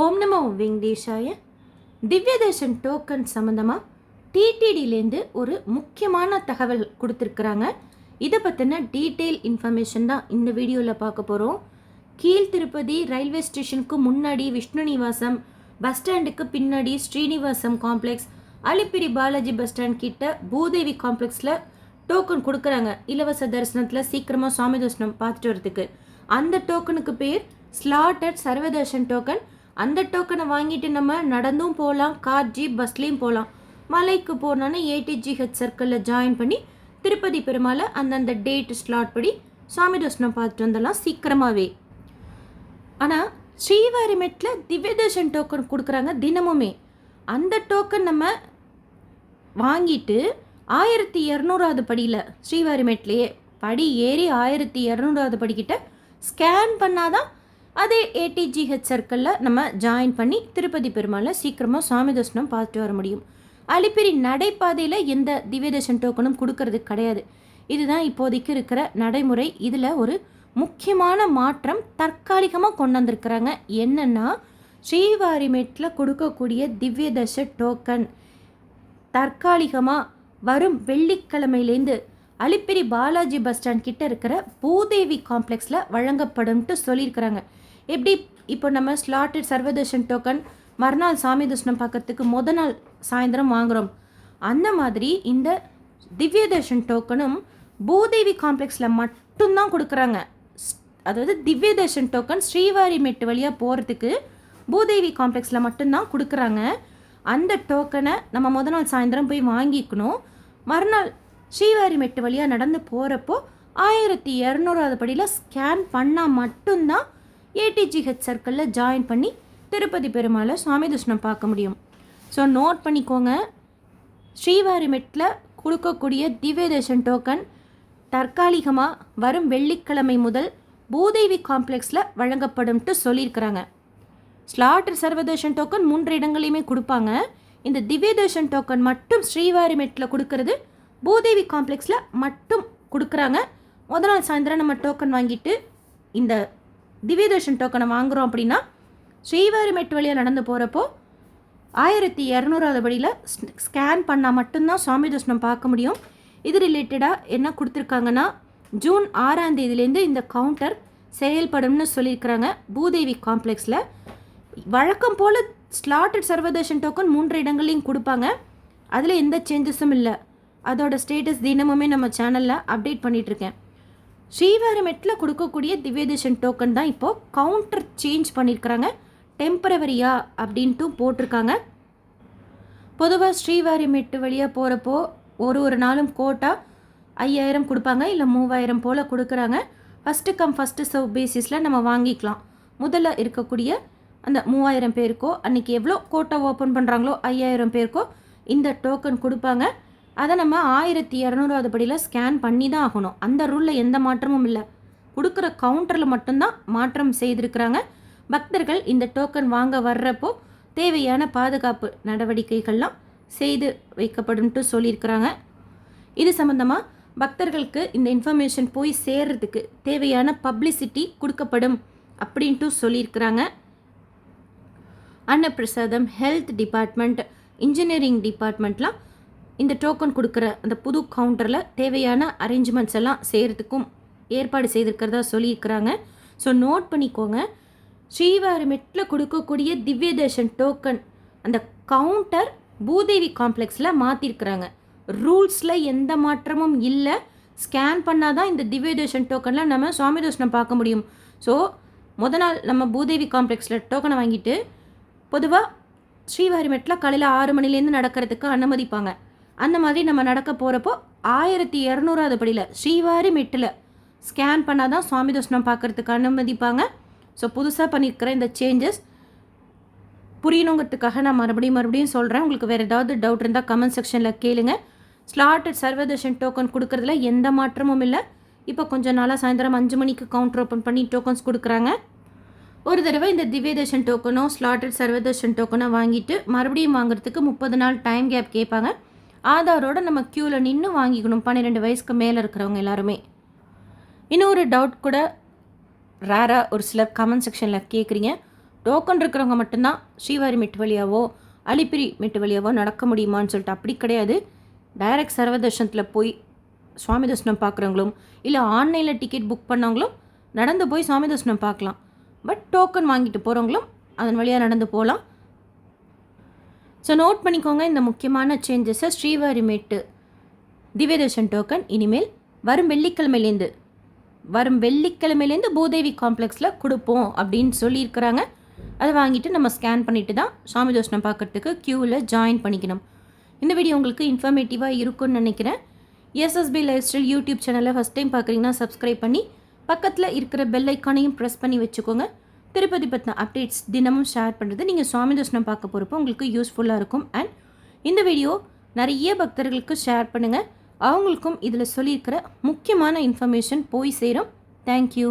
ஓம் நமோ வெங்கடேஷாய. திவ்யதர்ஷன் டோக்கன் சம்மந்தமாக டிடிடிலேருந்து ஒரு முக்கியமான தகவல் கொடுத்துருக்குறாங்க. இதை பற்றின டீட்டெயில் இன்ஃபர்மேஷன் தான் இந்த வீடியோவில் பார்க்க போகிறோம். கீழ் திருப்பதி ரயில்வே ஸ்டேஷனுக்கு முன்னாடி விஷ்ணு நிவாசம், பஸ் ஸ்டாண்டுக்கு பின்னாடி Srinivasam complex, Alipiri Balaji bus stand கிட்ட பூதேவி காம்ப்ளெக்ஸில் டோக்கன் கொடுக்குறாங்க. இலவச தரிசனத்தில் சீக்கிரமாக சுவாமி தரிசனம் பார்த்துட்டு வரதுக்கு. அந்த டோக்கனுக்கு பேர் ஸ்லாட்டட் சர்வதர்ஷன் டோக்கன். அந்த டோக்கனை வாங்கிட்டு நம்ம நடந்தும் போகலாம், கார் ஜீப் பஸ்லேயும் போகலாம். மலைக்கு போனோன்னா ஏடிஜிஹெச் சர்க்கிளில் ஜாயின் பண்ணி திருப்பதி பெருமாளை அந்தந்த டேட் ஸ்லாட் படி சுவாமி தரிசனம் பார்த்துட்டு வந்துடலாம் சீக்கிரமாகவே. ஆனால் ஸ்ரீவாரிமெட்டில் திவ்யதர்ஷன் டோக்கன் கொடுக்குறாங்க தினமுமே. அந்த டோக்கன் நம்ம வாங்கிட்டு 1200வது படியில் ஸ்ரீவாரிமெட்லேயே படி ஏறி 1200வது படிக்கிட்ட ஸ்கேன் பண்ணாதான் அதே ஏடிஜிஹெச் சர்க்கிளில் நம்ம ஜாயின் பண்ணி திருப்பதி பெருமாளை சீக்கிரமாக சுவாமி தரிசனம் பார்த்துட்டு வர முடியும். அலிப்பிரி நடைபாதையில் எந்த திவ்யதர்ஷன் டோக்கனும் கொடுக்கறது கிடையாது. இதுதான் இப்போதைக்கு இருக்கிற நடைமுறை. இதில் ஒரு முக்கியமான மாற்றம் தற்காலிகமாக கொண்டு வந்திருக்கிறாங்க. என்னென்னா, ஸ்ரீவாரிமெட்டில் கொடுக்கக்கூடிய திவ்யதர்ஷ டோக்கன் தற்காலிகமாக வரும் வெள்ளிக்கிழமையிலேருந்து அலிப்பிரி பாலாஜி பஸ் ஸ்டாண்ட் கிட்ட இருக்கிற பூதேவி காம்ப்ளெக்ஸில் வழங்கப்படும்ட்டு சொல்லியிருக்கிறாங்க. எப்படி இப்போ நம்ம ஸ்லாட்டட் சர்வதர்ஷன் டோக்கன் மறுநாள் சாமி தரிசனம் பார்க்கறதுக்கு முத நாள் சாயந்தரம் வாங்குகிறோம், அந்த மாதிரி இந்த திவ்யதர்ஷன் டோக்கனும் பூதேவி காம்ப்ளெக்ஸில் மட்டும்தான் கொடுக்குறாங்க. அதாவது திவ்யதர்ஷன் டோக்கன் ஸ்ரீவாரிமெட்டு வழியாக போகிறதுக்கு பூதேவி காம்ப்ளெக்ஸில் மட்டும்தான் கொடுக்குறாங்க. அந்த டோக்கனை நம்ம முத நாள் சாயந்தரம் போய் வாங்கிக்கணும். மறுநாள் ஸ்ரீவாரிமெட்டு வழியாக நடந்து போகிறப்போ 1200வது படியில் ஸ்கேன் பண்ணால் மட்டும்தான் ஏடிஜிஹெச் சர்க்கிளில் ஜாயின் பண்ணி திருப்பதி பெருமாளை சுவாமி தரிசனம் பார்க்க முடியும். ஸோ நோட் பண்ணிக்கோங்க, ஸ்ரீவாரிமெட்டில் கொடுக்கக்கூடிய திவ்யதர்ஷன் டோக்கன் தற்காலிகமாக வரும் வெள்ளிக்கிழமை முதல் பூதேவி காம்ப்ளெக்ஸில் வழங்கப்படும்ட்டு சொல்லியிருக்கிறாங்க. ஸ்லாட்டர் சர்வதர்ஷன் டோக்கன் 3 இடங்களையுமே கொடுப்பாங்க. இந்த திவ்யதர்ஷன் டோக்கன் மட்டும் ஸ்ரீவாரிமெட்டில் கொடுக்கறது பூதேவி காம்ப்ளெக்ஸில் மட்டும் கொடுக்குறாங்க. முதல் நாள் சாயந்தரம் நம்ம டோக்கன் வாங்கிட்டு இந்த திவ்யதர்ஷன் டோக்கனை வாங்குகிறோம் அப்படின்னா ஸ்ரீவாரிமெட் வழியாக நடந்து போகிறப்போ 1200வது படியில் ஸ்கேன் பண்ணால் மட்டும்தான் சுவாமி தரிசனம் பார்க்க முடியும். இது ரிலேட்டடாக என்ன கொடுத்துருக்காங்கன்னா, ஜூன் 6ஆம் தேதியிலேருந்து இந்த கவுண்டர் செயல்படும்னு சொல்லியிருக்கிறாங்க. பூதேவி காம்ப்ளெக்ஸில் வழக்கம் போல் ஸ்லாட்டட் சர்வதர்ஷன் டோக்கன் 3 இடங்களையும் கொடுப்பாங்க. அதில் எந்த சேஞ்சஸும் இல்லை. அதோட ஸ்டேட்டஸ் தினமுமே நம்ம சேனலில் அப்டேட் பண்ணிகிட்ருக்கேன். ஸ்ரீவாரிமெட்டில் கொடுக்கக்கூடிய திவ்யதர்ஷன் டோக்கன் தான் இப்போது கவுண்டர் சேஞ்ச் பண்ணியிருக்கிறாங்க. டெம்பரவரியா அப்படின்ட்டு போட்டிருக்காங்க. பொதுவாக ஸ்ரீவாரிமெட்டு வழியாக போகிறப்போ ஒரு நாளும் கோட்டா 5000 கொடுப்பாங்க, இல்லை 3000 போல் கொடுக்குறாங்க. ஃபஸ்ட்டு கம் ஃபஸ்ட்டு சர்வ் பேசிஸில் நம்ம வாங்கிக்கலாம். முதல்ல இருக்கக்கூடிய அந்த 3000 பேருக்கோ அன்றைக்கி எவ்வளோ கோட்டா ஓப்பன் பண்ணுறாங்களோ 5000 பேருக்கோ இந்த டோக்கன் கொடுப்பாங்க. அதை நம்ம 1200வது படியில் ஸ்கேன் பண்ணி தான் ஆகணும். அந்த ரூலில் எந்த மாற்றமும் இல்லை. கொடுக்குற கவுண்டரில் மட்டும்தான் மாற்றம் செய்திருக்கிறாங்க. பக்தர்கள் இந்த டோக்கன் வாங்க வர்றப்போ தேவையான பாதுகாப்பு நடவடிக்கைகள்லாம் செய்து வைக்கப்படும்ட்டு சொல்லியிருக்கிறாங்க. இது சம்மந்தமாக பக்தர்களுக்கு இந்த இன்ஃபர்மேஷன் போய் சேர்றதுக்கு தேவையான பப்ளிசிட்டி கொடுக்கப்படும் அப்படின்ட்டு சொல்லியிருக்கிறாங்க. அன்னப்பிரசாதம், ஹெல்த் டிபார்ட்மெண்ட், இன்ஜினியரிங் டிபார்ட்மெண்ட்லாம் இந்த டோக்கன் கொடுக்குற அந்த புது கவுண்டரில் தேவையான அரேஞ்ச்மெண்ட்ஸ் எல்லாம் செய்கிறதுக்கும் ஏற்பாடு செய்திருக்கிறதா சொல்லியிருக்கிறாங்க. ஸோ நோட் பண்ணிக்கோங்க, ஸ்ரீவாரிமெட்டில் கொடுக்கக்கூடிய திவ்யதர்ஷன் டோக்கன் அந்த கவுண்டர் பூதேவி காம்ப்ளெக்ஸில் மாற்றிருக்கிறாங்க. ரூல்ஸில் எந்த மாற்றமும் இல்லை. ஸ்கேன் பண்ணால் தான் இந்த திவ்யதர்ஷன் டோக்கனில் நம்ம சுவாமி தரிசனம் பார்க்க முடியும். ஸோ முத நாள் நம்ம பூதேவி காம்ப்ளெக்ஸில் டோக்கனை வாங்கிட்டு பொதுவாக ஸ்ரீவாரிமெட்டில் காலையில் 6 மணிலேருந்து நடக்கிறதுக்கு அனுமதிப்பாங்க. அந்த மாதிரி நம்ம நடக்க போகிறப்போ 1200வது படியில் ஸ்ரீவாரிமெட்டில் ஸ்கேன் பண்ணால் தான் சுவாமி தரிசனம் பார்க்குறதுக்கு அனுமதிப்பாங்க. ஸோ புதுசாக பண்ணியிருக்கிற இந்த சேஞ்சஸ் புரியணுங்கிறதுக்காக நான் மறுபடியும் சொல்கிறேன். உங்களுக்கு வேறு ஏதாவது டவுட் இருந்தால் கமெண்ட் செக்ஷனில் கேளுங்க. ஸ்லாட்டட் சர்வதர்ஷன் டோக்கன் கொடுக்குறதுல எந்த மாற்றமும் இல்லை. இப்போ கொஞ்சம் நாளாக சாயந்தரம் 5 மணிக்கு கவுண்டர் ஓப்பன் பண்ணி டோக்கன்ஸ் கொடுக்குறாங்க. ஒரு தடவை இந்த திவ்யதர்ஷன் டோக்கனோ ஸ்லாட்டட் சர்வதர்ஷன் டோக்கனோ வாங்கிட்டு மறுபடியும் வாங்குறதுக்கு 30 நாள் டைம் கேப் கேட்பாங்க. ஆதாரோடு நம்ம க்யூவில் நின்று வாங்கிக்கணும், 12 வயசுக்கு மேலே இருக்கிறவங்க எல்லாருமே. இன்னொரு டவுட் கூட ரேராக ஒரு சிலர் கமெண்ட் செக்ஷனில் கேட்குறீங்க, டோக்கன் இருக்கிறவங்க மட்டும்தான் ஸ்ரீவாரி மெட்டு வழியாவோ அலிப்பிரி மெட்டு வழியாவோ நடக்க முடியுமான்னு சொல்லிட்டு அப்படி கிடையாது. டைரக்ட் சர்வதர்ஷனத்தில் போய் சுவாமி தரிசனம் பார்க்குறவங்களும் இல்லை ஆன்லைனில் டிக்கெட் புக் பண்ணவங்களும் நடந்து போய் சுவாமி தரிசனம் பார்க்கலாம். பட் டோக்கன் வாங்கிட்டு போகிறவங்களும் அதன் வழியாக நடந்து போகலாம். ஸோ நோட் பண்ணிக்கோங்க இந்த முக்கியமான சேஞ்சஸை. ஸ்ரீவாரி மெட்டு திவ்ய தர்ஷன் டோக்கன் இனிமேல் வரும் வெள்ளிக்கிழமையிலேருந்து பூதேவி காம்ப்ளெக்ஸில் கொடுப்போம் அப்படின்னு சொல்லியிருக்கிறாங்க. அதை வாங்கிட்டு நம்ம ஸ்கேன் பண்ணிவிட்டு தான் சுவாமி தரிசனம் பார்க்குறதுக்கு க்யூவில் ஜாயின் பண்ணிக்கணும். இந்த வீடியோ உங்களுக்கு இன்ஃபர்மேட்டிவாக இருக்கும்னு நினைக்கிறேன். எஸ்எஸ்பி லைஃப் ஸ்டைல் யூடியூப் சேனலை ஃபஸ்ட் டைம் பார்க்குறீங்கன்னா சப்ஸ்கிரைப் பண்ணி பக்கத்தில் இருக்கிற பெல் ஐக்கானையும் ப்ரெஸ் பண்ணி வச்சுக்கோங்க. திருப்பதி பற்றின அப்டேட்ஸ் தினமும் ஷேர் பண்ணுறது நீங்கள் சுவாமி தரிசனம் பார்க்க போகிறப்போ உங்களுக்கு யூஸ்ஃபுல்லாக இருக்கும். அண்ட் இந்த வீடியோ நிறைய பக்தர்களுக்கு ஷேர் பண்ணுங்கள். அவங்களுக்கும் இதில் சொல்லியிருக்கிற முக்கியமான இன்ஃபர்மேஷன் போய் சேரும். தேங்க்யூ.